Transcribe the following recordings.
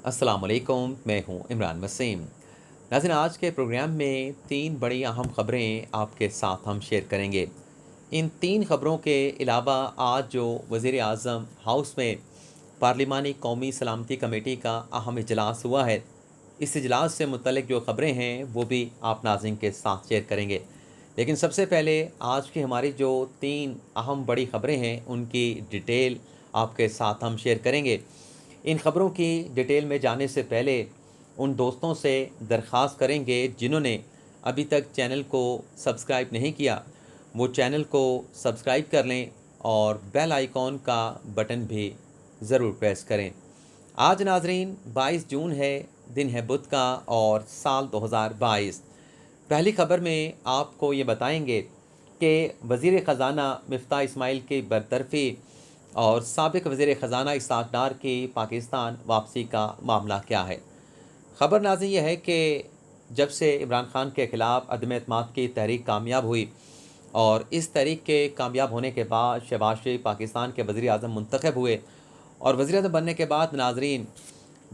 अस्सलाम वालेकुम, मैं हूं इमरान वसीम। नाज़रीन, आज के प्रोग्राम में 3 बड़ी अहम ख़बरें आपके साथ हम शेयर करेंगे। इन 3 ख़बरों के अलावा आज जो वज़ीर आज़म हाउस में पार्लिमानी कौमी सलामती कमेटी का अहम इजलास हुआ है, इस इजलास से मुतल्लिक़ जो ख़बरें हैं वो भी आप नाज़रीन के साथ शेयर करेंगे। लेकिन सबसे पहले आज की हमारी जो 3 अहम बड़ी ख़बरें हैं उनकी डिटेल आपके साथ हम शेयर करेंगे। इन ख़बरों की डिटेल में जाने से पहले उन दोस्तों से दरख्वास्त करेंगे जिन्होंने अभी तक चैनल को सब्सक्राइब नहीं किया, वो चैनल को सब्सक्राइब कर लें और बेल आइकॉन का बटन भी ज़रूर प्रेस करें। आज नाजरीन 22 जून है, दिन है बुध का और साल 2022। पहली ख़बर में आपको ये बताएंगे कि वज़ीर ख़ज़ाना मिफ्ता इस्माइल की बरतरफ़ी और साबिक़ वज़ीर ख़ज़ाना इसहाक़ डार की पाकिस्तान वापसी का मामला क्या है। ख़बर नाज़रीन यह है कि जब से इमरान ख़ान के ख़िलाफ़ अदम एतमाद की तहरीक कामयाब हुई और इस तहरीक के कामयाब होने के बाद शहबाज शरीफ पाकिस्तान के वज़ीर आज़म मुंतखब हुए और वज़ीर आज़म बनने के बाद नाज़रीन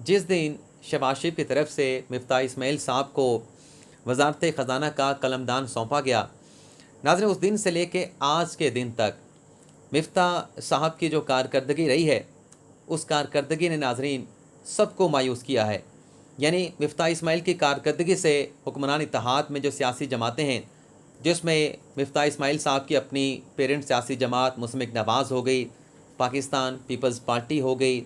जिस दिन शहबाज शरीफ की तरफ से मिफ्ता इस्माइल साहब को वज़ारत ख़ज़ाना का कलमदान सौंपा गया, नाज़रीन उस दिन से लेके आज के दिन तक मिफ्ता साहब की जो कारकर्दगी रही है, उस कारकर्दगी ने नाज़रीन सबको मायूस किया है। यानी मिफ्ता इस्माइल की कारकर्दगी से हुक्मरान इत्तेहाद में जो सियासी जमातें हैं, जिसमें मिफ्ता इस्माइल साहब की अपनी पेरेंट सियासी जमात मुस्लिम नवाज़ हो गई, पाकिस्तान पीपल्स पार्टी हो गई,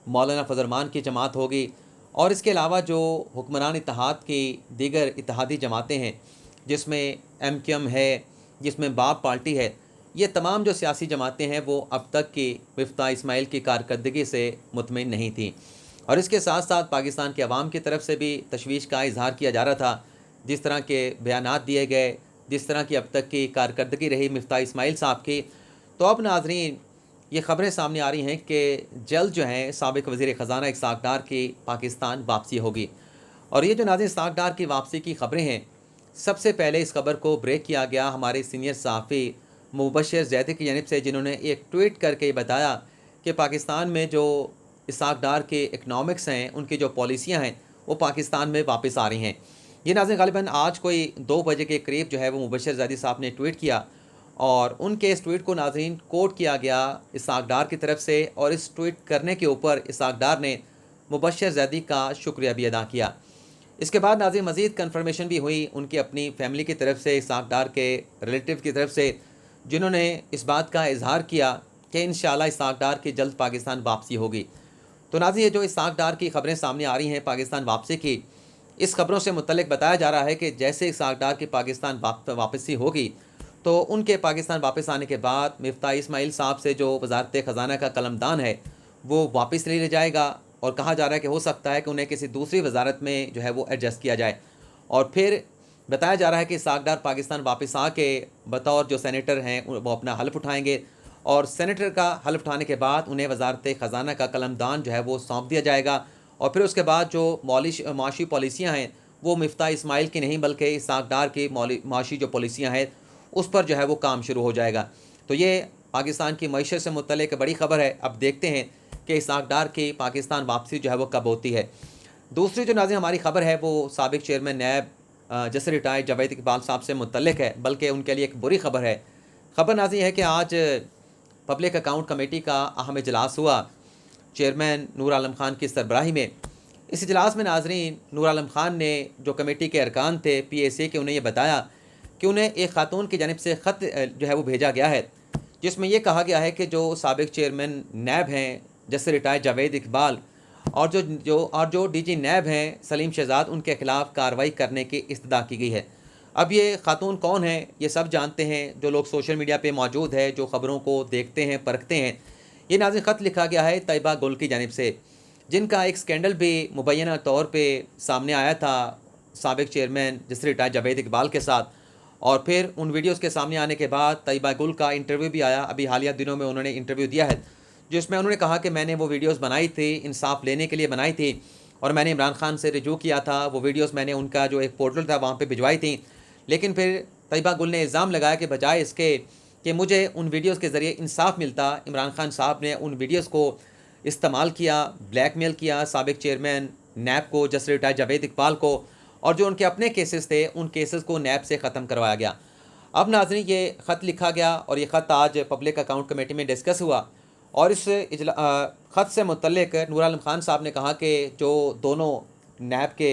मौलाना फजल रहमान की जमात हो गई और इसके अलावा जो हुक्मरान इत्तेहाद की दीगर इत्तेहादी जमातें हैं, जिसमें MQM है, जिसमें बाप पार्टी है, ये तमाम जो सियासी जमातें हैं वो अब तक की मिफ्ता इस्माइल की कारकर्दगी से मुतमिन नहीं थी और इसके साथ साथ पाकिस्तान के अवाम की तरफ से भी तशवीश का इजहार किया जा रहा था। जिस तरह के बयानात दिए गए, जिस तरह की अब तक की कारकर्दगी रही मिफ्ता इस्माइल साहब की, तो अब नाजरीन ये ख़बरें सामने आ रही हैं कि जल्द जो है साबिक़ वज़ीर ख़ज़ाना इसहाक़ डार की पाकिस्तान वापसी होगी। और ये जो नाज़रीन इसहाक़ डार की वापसी की ख़बरें हैं, सबसे पहले इस खबर को ब्रेक किया गया हमारे सीनियर सहाफ़ी मुबशर ज़ैदी की जानिब से, जिन्होंने एक ट्वीट करके ये बताया कि पाकिस्तान में जो इसहाक़ डार के इकनॉमिक्स हैं, उनकी जो पॉलिसियाँ हैं, वो पाकिस्तान में वापस आ रही हैं। ये नाज़रीन ग़ालिबन आज कोई 2 बजे के करीब जो है वो मुबशर ज़ैदी साहब ने ट्वीट किया और उनके इस ट्वीट को नाज़रीन कोट किया गया इसहाक़ डार की तरफ से और इस ट्वीट करने के ऊपर इसहाक़ डार ने मुबशर ज़ैदी का शुक्रिया भी अदा किया। इसके बाद नाज़रीन मज़ीद कन्फर्मेशन भी हुई उनकी अपनी फैमिली की तरफ से, इसहाक़ डार के रिलेटिव की तरफ से, जिन्होंने इस बात का इजहार किया कि इंशाअल्लाह इसहाक़ डार की जल्द पाकिस्तान वापसी होगी। तो नाज़रीन ये जो इसहाक़ डार की ख़बरें सामने आ रही हैं पाकिस्तान वापसी की, इस खबरों से मुतल्लिक़ बताया जा रहा है कि जैसे इसहाक़ डार की पाकिस्तान वापसी होगी तो उनके पाकिस्तान वापस आने के बाद मिफ्ता इस्माइल साहब से जो वज़ारत ख़ज़ाना का कलमदान है वो वापस ले लिया जाएगा और कहा जा रहा है कि हो सकता है कि उन्हें किसी दूसरी वज़ारत में जो है वो एडजस्ट किया जाए। और फिर बताया जा रहा है कि इसहाक़ डार पाकिस्तान वापस आके बतौर जो सेनेटर हैं वो अपना हल्फ़ उठाएंगे और सेनेटर का हल्फ़ उठाने के बाद उन्हें वज़ारत ख़ज़ाना का कलमदान जो है वो सौंप दिया जाएगा और फिर उसके बाद जो माशी पॉलिसियाँ हैं वो मिफ्ता इस्माइल की नहीं बल्कि इसहाक़ डार की माशी जो पॉलिसियाँ हैं उस पर जो है वो काम शुरू हो जाएगा। तो ये पाकिस्तान की मईशत से मुतल्लिक़ बड़ी ख़बर है। अब देखते हैं कि इसहाक़ डार की पाकिस्तान वापसी जो है वो कब होती है। दूसरी जो नाज़रीन हमारी ख़बर है वो साबिक़ चेयरमैन नैब जैसे रिटायर्ड जावेद इकबाल साहब से मुतल्लिक़ है, बल्कि उनके लिए एक बुरी ख़बर है। ख़बर नाज़रीन है कि आज पब्लिक अकाउंट कमेटी का अहम इजलास हुआ चेयरमैन नूर आलम ख़ान की सरबराही में। इस इजलास में नाज़रीन नूर आलम ख़ान ने जो कमेटी के अरकान थे PAC के, उन्हें ये बताया कि उन्हें एक ख़ातून की जानिब से ख़त जो है वो भेजा गया है, जिसमें ये कहा गया है कि जो साबिक़ चेयरमैन नैब हैं जैसे रिटायर्ड जावेद इकबाल और जो DG नैब हैं सलीम शहज़ाद, उनके ख़िलाफ़ कार्रवाई करने की इस्तदा की गई है। अब ये ख़ातून कौन है ये सब जानते हैं, जो लोग सोशल मीडिया पे मौजूद है, जो ख़बरों को देखते हैं परखते हैं। ये नाज़रीन ख़त लिखा गया है तैयबा गुल की जानिब से, जिनका एक स्कैंडल भी मुबैना तौर पे सामने आया था साबिक़ चेयरमैन जैसे रिटायर्ड जावेद इकबाल के साथ और फिर उन वीडियोज़ के सामने आने के बाद तैयबा गुल का इंटरव्यू भी आया। अभी हालिया दिनों में उन्होंने इंटरव्यू दिया है जिसमें उन्होंने कहा कि मैंने वो वीडियोज़ बनाई थी, इंसाफ लेने के लिए बनाई थी और मैंने इमरान ख़ान से रिजू किया था। वो वीडियोज़ मैंने उनका जो एक पोर्टल था वहाँ पे भिजवाई थी, लेकिन फिर तैयबा गुल ने इल्ज़ाम लगाया कि बजाय इसके कि मुझे उन वीडियोज़ के ज़रिए इंसाफ मिलता, इमरान ख़ान साहब ने उन वीडियोज़ को इस्तेमाल किया, ब्लैकमेल किया साबिक़ चेयरमैन नैब को, जस्टिस रिटायर्ड जावेद इकबाल को, और जो उनके अपने केसेस थे उन केसेस को नैब से ख़त्म करवाया गया। अब नाज़रीन ये ख़त लिखा गया और ये ख़त आज पब्लिक अकाउंट कमेटी में डिस्कस हुआ, और इस ख़त से मुतल्लिक नूर आलम खान साहब ने कहा कि जो दोनों नैब के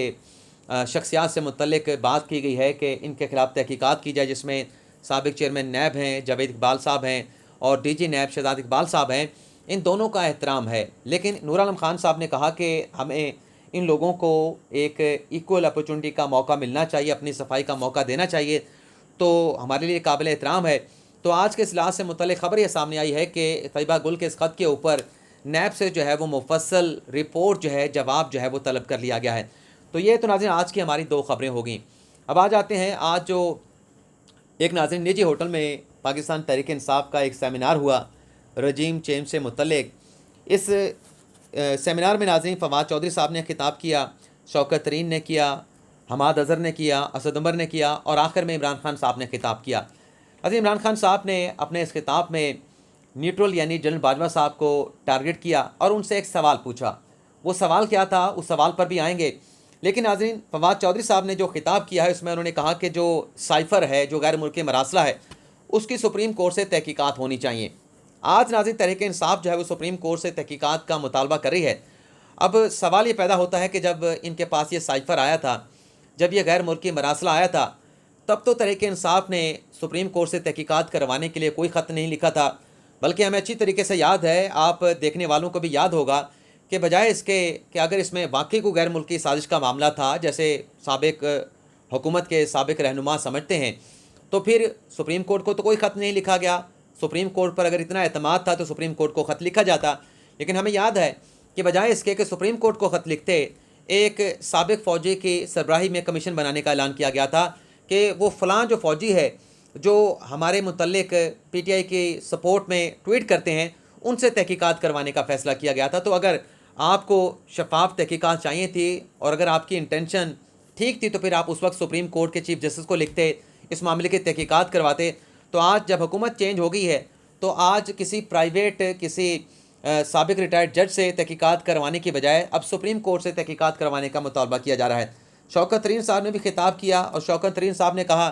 शख्सियात से मुतल्लिक बात की गई है कि इनके ख़िलाफ़ तहकीकात की जाए, जिसमें साबिक चेयरमैन नैब हैं जावेद इकबाल साहब हैं और डीजी नैब शहजाद इकबाल साहब हैं, इन दोनों का एहतराम है। लेकिन नूर आलम खान साहब ने कहा कि हमें इन लोगों को एक इक्वल अपॉर्चुनिटी का मौका मिलना चाहिए, अपनी सफाई का मौका देना चाहिए, तो हमारे लिए काबिल एहतराम है। तो आज के इजलास से मुतल्लिक़ ख़बर यह सामने आई है कि तैयबा गुल के इस ख़त के ऊपर नैब से जो है वो मुफस्सल रिपोर्ट जो है, जवाब जो है वो तलब कर लिया गया है। तो ये तो नाज़रीन आज की हमारी 2 ख़बरें होगी। अब आ जाते हैं आज जो एक नाज़रीन निजी होटल में पाकिस्तान तहरीक इंसाफ का एक सेमिनार हुआ रजीम चेंज से मुतल्लिक़। इस सेमिनार में नाज़रीन फवाद चौधरी साहब ने खिताब किया, शौकत तरीन ने किया, हमाद अज़हर ने किया, असद उमर ने किया और आखिर में इमरान खान साहब ने खिताब किया। नाज़रीन इमरान खान साहब ने अपने इस खिताब में न्यूट्रल यानी जनरल बाजवा साहब को टारगेट किया और उनसे एक सवाल पूछा। वो सवाल क्या था, उस सवाल पर भी आएंगे। लेकिन नाज़रीन फवाद चौधरी साहब ने जो खिताब किया है उसमें उन्होंने कहा कि जो साइफ़र है, जो गैर मुल्की मरासला है, उसकी सुप्रीम कोर्ट से तहकीकात होनी चाहिए। आज नाज़रीन तहरीक इंसाफ जो है वो सुप्रीम कोर्ट से तहकीकात का मुतालबा कर रही है। अब सवाल ये पैदा होता है कि जब इनके पास ये साइफ़र आया था, जब ये गैर मुल्की मरासला आया था, तब तो तहरीक इंसाफ ने सुप्रीम कोर्ट से तहकीकात करवाने के लिए कोई ख़त नहीं लिखा था, बल्कि हमें अच्छी तरीके से याद है, आप देखने वालों को भी याद होगा कि बजाय इसके कि अगर इसमें वाकई को गैर मुल्की साजिश का मामला था, जैसे साबिक हुकूमत के साबिक रहनुमा समझते हैं, तो फिर सुप्रीम कोर्ट को तो कोई ख़त नहीं लिखा गया। सुप्रीम कोर्ट पर अगर इतना एतमाद था तो सुप्रीम कोर्ट को ख़त लिखा जाता। लेकिन हमें याद है कि बजाय इसके कि सुप्रीम कोर्ट को ख़त लिखते, एक साबिक फ़ौजी की सरबराही में कमीशन बनाने का ऐलान किया गया था कि वो फ़लाँ जो फ़ौजी है जो हमारे मुतल्लिक पीटीआई की सपोर्ट में ट्वीट करते हैं, उनसे तहकीकात करवाने का फ़ैसला किया गया था। तो अगर आपको शफाफ तहकीकात चाहिए थी और अगर आपकी इंटेंशन ठीक थी, तो फिर आप उस वक्त सुप्रीम कोर्ट के चीफ जस्टिस को लिखते, इस मामले की तहकीकात करवाते। तो आज जब हुकूमत चेंज हो गई है, तो आज किसी प्राइवेट किसी साबिक रिटायर्ड जज से तहकीकात करवाने की बजाय अब सुप्रीम कोर्ट से तहकीकात करवाने का मुतालबा किया जा रहा है। शौकत तरीन साहब ने भी खिताब किया और शौकत तरीन साहब ने कहा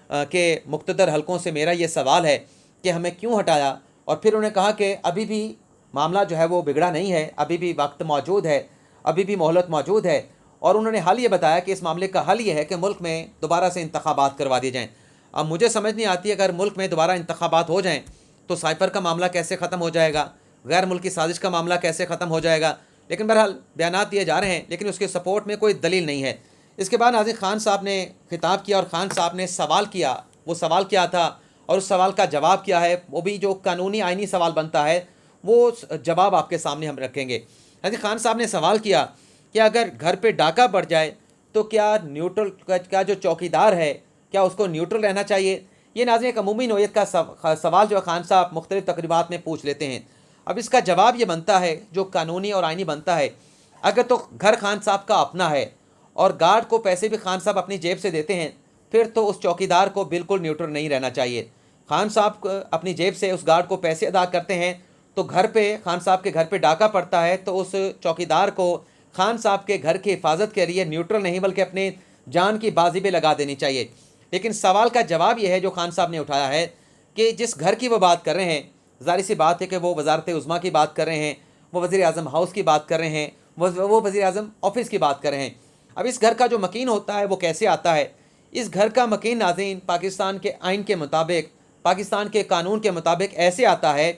कि मुख्तदर हलकों से मेरा ये सवाल है कि हमें क्यों हटाया, और फिर उन्होंने कहा कि अभी भी मामला जो है वो बिगड़ा नहीं है, अभी भी वक्त मौजूद है, अभी भी मोहलत मौजूद है। और उन्होंने हल ये बताया कि इस मामले का हल ये है कि मुल्क में दोबारा से इंतखाबात करवा दिए जाएँ। अब मुझे समझ नहीं आती, अगर मुल्क में दोबारा इंतखाबात हो जाएँ तो साइफ़र का मामला कैसे ख़त्म हो जाएगा, गैर मुल्की साजिश का मामला कैसे ख़त्म हो जाएगा। लेकिन बहरहाल बयानात दिए जा रहे हैं, लेकिन उसके सपोर्ट में कोई दलील नहीं है। इसके बाद नाज़रीन खान साहब ने खिताब किया और खान साहब ने सवाल किया। वो सवाल क्या था और उस सवाल का जवाब क्या है, वो भी जो कानूनी आइनी सवाल बनता है, वो जवाब आपके सामने हम रखेंगे। नाज़रीन खान साहब ने सवाल किया कि अगर घर पे डाका पड़ जाए तो क्या न्यूट्रल, क्या जो चौकीदार है क्या उसको न्यूट्रल रहना चाहिए। ये नाज़रीन एक अमूमी नोयत का सवाल जो खान साहब मुख्तलिफ़ तकरीबात में पूछ लेते हैं। अब इसका जवाब ये बनता है जो कानूनी और आइनी बनता है, अगर तो घर खान साहब का अपना है और गार्ड को पैसे भी खान साहब अपनी जेब से देते हैं, फिर तो उस चौकीदार को बिल्कुल न्यूट्रल नहीं रहना चाहिए। खान साहब अपनी जेब से उस गार्ड को पैसे अदा करते हैं, तो घर पे खान साहब के घर पे डाका पड़ता है, तो उस चौकीदार को खान साहब के घर की हिफाजत के लिए न्यूट्रल नहीं बल्कि अपनी जान की बाजी पे लगा देनी चाहिए। लेकिन सवाल का जवाब यह है जो खान साहब ने उठाया है कि जिस घर की वो बात कर रहे हैं, ज़ाहिर सी बात है कि वो वज़ारत उज़्मा की बात कर रहे हैं, वो वज़ीर आज़म हाउस की बात कर रहे हैं, वो वज़ीर आज़म ऑफिस की बात कर रहे हैं। अब इस घर का जो मकीन होता है वो कैसे आता है? इस घर का मकीन नाज़रीन पाकिस्तान के आइन के मुताबिक, पाकिस्तान के कानून के मुताबिक ऐसे आता है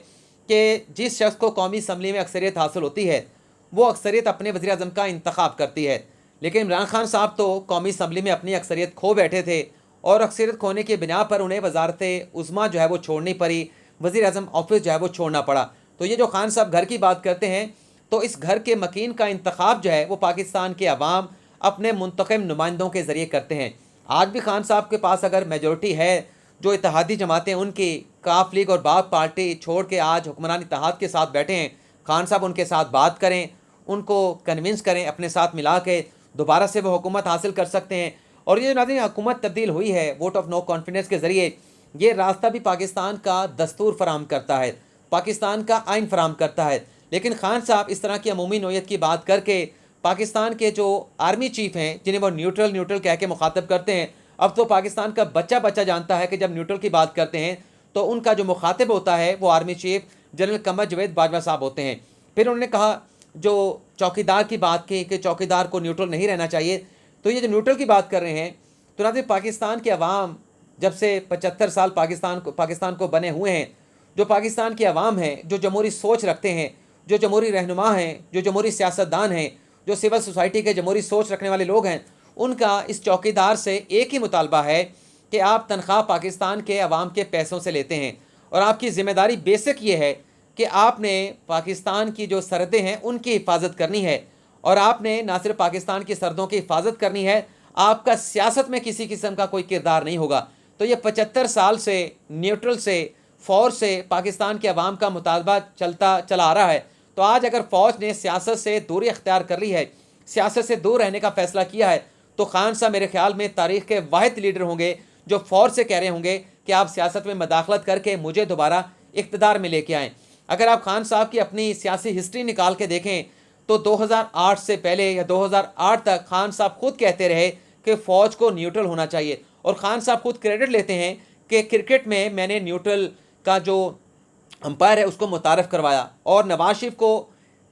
कि जिस शख्स को कौमी असम्बली में अक्सरियत हासिल होती है, वो अक्सरियत अपने वज़ीर आज़म का इंतखाब करती है। लेकिन इमरान खान साहब तो कौमी असम्बली में अपनी अक्सरियत खो बैठे थे और अक्सरियत खोने की बिना पर उन्हें वज़ारत उज़्मा जो है वो छोड़नी पड़ी, वज़ीर आज़म ऑफिस जो है वो छोड़ना पड़ा। तो ये जो खान साहब घर की बात करते हैं, तो इस घर के मकीन का इंतखाब जो है वो पाकिस्तान के अवाम अपने मुंतखब नुमाइंदों के ज़रिए करते हैं। आज भी खान साहब के पास अगर मेजॉरिटी है, जो इत्तेहादी जमातें उनकी काफ लीग और बाप पार्टी छोड़ के आज हुक्मरान इत्तेहाद के साथ बैठे हैं, खान साहब उनके साथ बात करें, उनको कन्विंस करें, अपने साथ मिला के दोबारा से वो हुकूमत हासिल कर सकते हैं। और ये नाज़रीन हुकूमत तब्दील हुई है वोट ऑफ नो कॉन्फिडेंस के ज़रिए, ये रास्ता भी पाकिस्तान का दस्तूर फराम करता है, पाकिस्तान का आइन फराम करता है। लेकिन खान साहब इस तरह की अमूमी नोयत की बात करके पाकिस्तान के जो आर्मी चीफ हैं, जिन्हें वो न्यूट्रल न्यूट्रल कह के मुखातब करते हैं, अब तो पाकिस्तान का बच्चा बच्चा जानता है कि जब न्यूट्रल की बात करते हैं तो उनका जो मुखातिब होता है वो army chief general Qamar Javed Bajwa साहब होते हैं। फिर उन्होंने कहा, जो चौकीदार की बात की कि चौकीदार को न्यूट्रल नहीं रहना चाहिए, तो ये जो न्यूट्रल की बात कर रहे हैं, तो नाज़रीन पाकिस्तान के अवाम जब से 75 साल पाकिस्तान को बने हुए हैं, जो पाकिस्तान की अवाम है, जो जमहूरी सोच रखते हैं, जो जमहूरी रहनुमा हैं, जो जमहूरी सियासतदान हैं, जो सिविल सोसाइटी के जमहूरी सोच रखने वाले लोग हैं, उनका इस चौकीदार से एक ही मुतालबा है कि आप तनख्वाह पाकिस्तान के अवाम के पैसों से लेते हैं और आपकी ज़िम्मेदारी बेसिक ये है कि आपने पाकिस्तान की जो सरहदें हैं उनकी हिफाजत करनी है, और आपने ना सिर्फ पाकिस्तान की सरहदों की हिफाजत करनी है, आपका सियासत में किसी किस्म का कोई किरदार नहीं होगा। तो ये 75 साल से न्यूट्रल से, फ़ौज से पाकिस्तान के अवाम का मुतालबा चला आ रहा है। तो आज अगर फ़ौज ने सियासत से दूरी अख्तियार कर ली है, सियासत से दूर रहने का फ़ैसला किया है, तो खान साहब मेरे ख्याल में तारीख़ के वाहिद लीडर होंगे जो फ़ौज से कह रहे होंगे कि आप सियासत में मदाखलत करके मुझे दोबारा इक़्तिदार में लेके आएँ। अगर आप खान साहब की अपनी सियासी हिस्ट्री निकाल के देखें तो 2008 से पहले या 2008 तक खान साहब खुद कहते रहे कि फ़ौज को न्यूट्रल होना चाहिए, और ख़ान साहब खुद क्रेडिट लेते हैं कि क्रिकेट में मैंने न्यूट्रल का जो अंपायर है उसको मुतारफ़ करवाया। और नवाज शरीफ को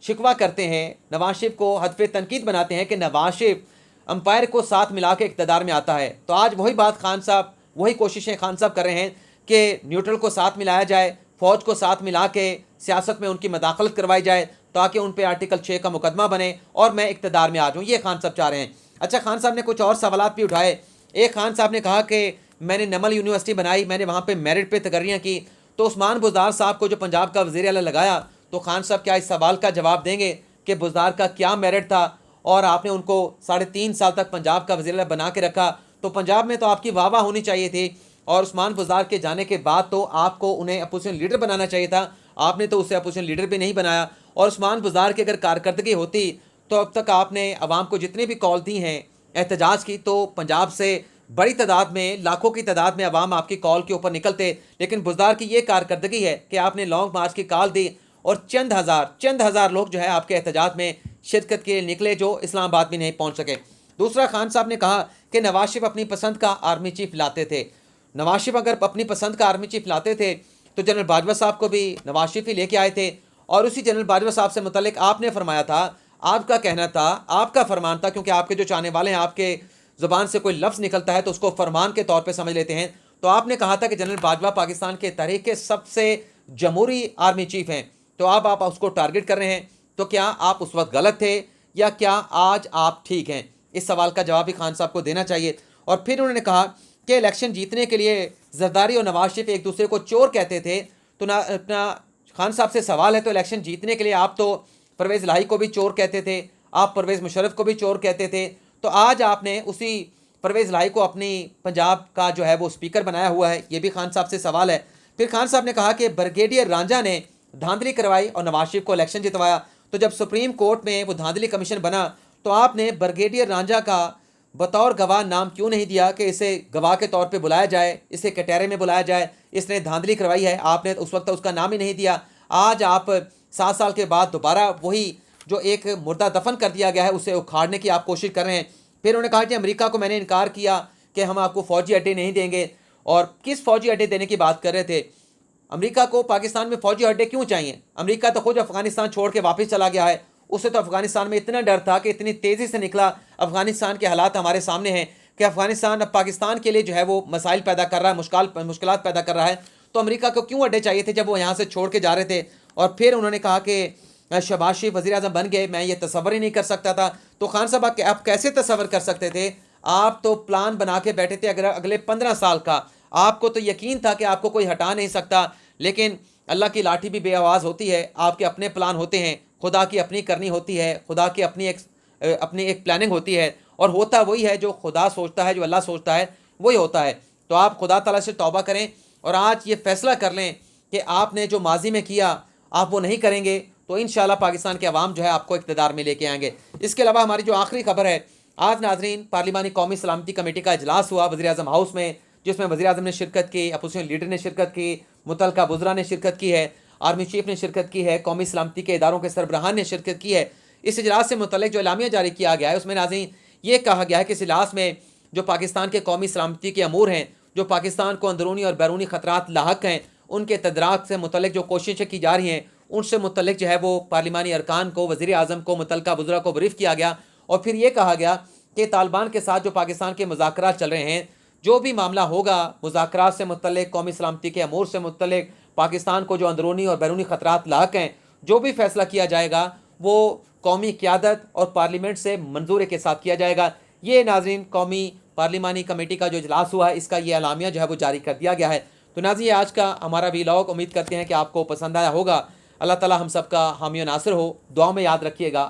शिकवा करते हैं, नवाज शरीफ को हदफ़ तनकीद बनाते हैं कि नवाज शरीफ अंपायर को साथ मिला के इक़्तिदार में आता है। तो आज वही बात खान साहब, वही कोशिशें खान साहब कर रहे हैं कि न्यूट्रल को साथ मिलाया जाए, फ़ौज को साथ मिला के सियासत में उनकी मदाखलत करवाई जाए ताकि उन पर आर्टिकल 6 का मुकदमा बने और मैं इक़्तिदार में आ जाऊँ, ये खान साहब चाह रहे हैं। अच्छा, खान साहब ने कुछ और सवालात भी उठाए। एक खान साहब ने कहा कि मैंने नमल यूनिवर्सिटी बनाई, मैंने वहाँ पे मेरिट पे तकर्रियाँ की, तो उस्मान बुज़दार साहब को जो पंजाब का वज़ीर आला लगाया, तो खान साहब क्या इस सवाल का जवाब देंगे कि बुज़दार का क्या मेरिट था और आपने उनको 3.5 साल तक पंजाब का वज़ीर आला बना के रखा? तो पंजाब में तो आपकी वाह वाह होनी चाहिए थी, और उस्मान बुज़दार के जाने के बाद तो आपको उन्हें अपोजिशन लीडर बनाना चाहिए था, आपने तो उसे अपोजिशन लीडर भी नहीं बनाया। और उस्मान बुज़दार की अगर कारकर्दगी होती तो अब तक आपने अवाम को जितनी भी कॉल दी हैं एहतजाज की, तो पंजाब से बड़ी तादाद में, लाखों की तादाद में अवाम आपकी कॉल के ऊपर निकलते। लेकिन बुज़दार की ये कारकर्दगी है कि आपने लॉन्ग मार्च की कॉल दी और चंद हज़ार लोग जो है आपके एहतजाज में शिरकत के लिए निकले, जो इस्लामाबाद भी नहीं पहुँच सके। दूसरा, खान साहब ने कहा कि नवाज शरीफ अपनी पसंद का आर्मी चीफ लाते थे। नवाज शरीफ अगर अपनी पसंद का आर्मी चीफ लाते थे तो जनरल बाजवा साहब को भी नवाज शरीफ ही लेके आए थे, और उसी जनरल बाजवा साहब से मुतल्लिक आपने फरमाया था, आपका कहना था, आपका फरमान था, क्योंकि आपके जो चाहने वाले हैं, आपके ज़ुबान से कोई लफ्ज़ निकलता है तो उसको फरमान के तौर पे समझ लेते हैं। तो आपने कहा था कि जनरल बाजवा पाकिस्तान के तारीख़ के सबसे जमहूरी आर्मी चीफ हैं, तो आप उसको टारगेट कर रहे हैं। तो क्या आप उस वक्त गलत थे या क्या आज आप ठीक हैं? इस सवाल का जवाब भी खान साहब को देना चाहिए। और फिर उन्होंने कहा कि इलेक्शन जीतने के लिए जरदारी और नवाज शरीफ एक दूसरे को चोर कहते थे। तो ना अपना खान साहब से सवाल है, तो इलेक्शन जीतने के लिए आप तो परवेज़ इलाही को भी चोर कहते थे, आप परवेज़ मुशर्रफ को भी चोर कहते थे, तो आज आपने उसी परवेज़ इलाही को अपनी पंजाब का जो है वो स्पीकर बनाया हुआ है, ये भी खान साहब से सवाल है। फिर खान साहब ने कहा कि ब्रिगेडियर रांझा ने धांधली करवाई और नवाज शरीफ को इलेक्शन जितवाया। तो जब सुप्रीम कोर्ट में वो धांधली कमीशन बना तो आपने ब्रिगेडियर रांझा का बतौर गवाह नाम क्यों नहीं दिया कि इसे गवाह के तौर पे बुलाया जाए, इसे कटहरे में बुलाया जाए, इसने धांधली करवाई है? आपने उस वक्त उसका नाम ही नहीं दिया। आज आप 7 साल के बाद दोबारा वही जो एक मुर्दा दफन कर दिया गया है उसे उखाड़ने की आप कोशिश कर रहे हैं। फिर उन्होंने कहा कि अमेरिका को मैंने इनकार किया कि हम आपको फ़ौजी अड्डे नहीं देंगे। और किस फ़ौजी अड्डे देने की बात कर रहे थे? अमेरिका को पाकिस्तान में फ़ौजी अड्डे क्यों चाहिए? अमेरिका तो खुद अफ़गानिस्तान छोड़ के वापस चला गया है। उससे तो अफ़गानिस्तान में इतना डर था कि इतनी तेज़ी से निकला। अफ़गानिस्तान के हालात हमारे सामने हैं कि अफ़गानिस्तान अब पाकिस्तान के लिए जो है वो मसाइल पैदा कर रहा है, मुश्किलात पैदा कर रहा है। तो अमेरिका को क्यों अड्डे चाहिए थे जब वो यहाँ से छोड़ के जा रहे थे? और फिर उन्होंने कहा कि शहबाज शरीफ वज़ीर आज़म बन गए, मैं ये तसव्वुर ही नहीं कर सकता था। तो खान साहब आप कैसे तसव्वुर कर सकते थे? आप तो प्लान बना के बैठे थे अगर अगले 15 साल का, आपको तो यकीन था कि आपको कोई हटा नहीं सकता। लेकिन अल्लाह की लाठी भी बेआवाज़ होती है, आपके अपने प्लान होते हैं, खुदा की अपनी करनी होती है, खुदा की अपनी एक प्लानिंग होती है, और होता वही है जो खुदा सोचता है, जो अल्लाह सोचता है वही होता है। तो आप खुदा ताला से तौबा करें और आज ये फ़ैसला कर लें कि आपने जो माजी में किया आप वो नहीं करेंगे, तो इंशाल्लाह पाकिस्तान के अवाम जो है आपको इक़्तिदार में लेके आएंगे। इसके अलावा हमारी जो आखिरी खबर है, आज नाज़रीन पार्लिमानी कौमी सलामती कमेटी का इजलास हुआ वज़ीर आज़म हाउस में, जिसमें वज़ीर आज़म ने शिरकत की, अपोजिशन लीडर ने शिरकत की, मुतल्लिका वज़रा ने शिरकत की है, आर्मी चीफ ने शिरकत की है, कौमी सलामती के इदारों के सरबराहान ने शिरकत की है। इस इजलास से मुतल्लिक जो एलामिया जारी किया गया है उसमें नाज़रीन ये कहा गया है कि इस इजलास में जो पाकिस्तान के कौमी सलामती के अमूर हैं, जो पाकिस्तान को अंदरूनी और बैरूनी ख़तरात लाहक हैं, उनके तदराक से मुतल्लिक जो कोशिशें की जा रही हैं उनसे मुतल्लिक जो है वो पार्लिमानी अरकान को, वज़ीर आज़म को, मुतल्लिका वज़रा को ब्रीफ़ किया गया। और फिर ये कहा गया कि तालिबान के साथ जो पाकिस्तान के मुज़ाकरात चल रहे हैं, जो भी मामला होगा मुज़ाकरात से मुतल्लिक, कौमी सलामती के अमूर से मुतल्लिक, पाकिस्तान को जो अंदरूनी और बैरूनी ख़तरात लाहक हैं, जो भी फैसला किया जाएगा वो कौमी क़यादत और पार्लियामेंट से मंजूरी के साथ किया जाएगा। ये नाज़रीन कौमी पार्लिमानी कमेटी का जो इजलास हुआ है इसका ये एलामिया जो है वो जारी कर दिया गया है। तो नाज़रीन आज का हमारा वीलॉग उम्मीद करते हैं कि आपको पसंद आया होगा। अल्लाह ताला हम सब का हामी और नासिर हो। दुआ में याद रखिएगा।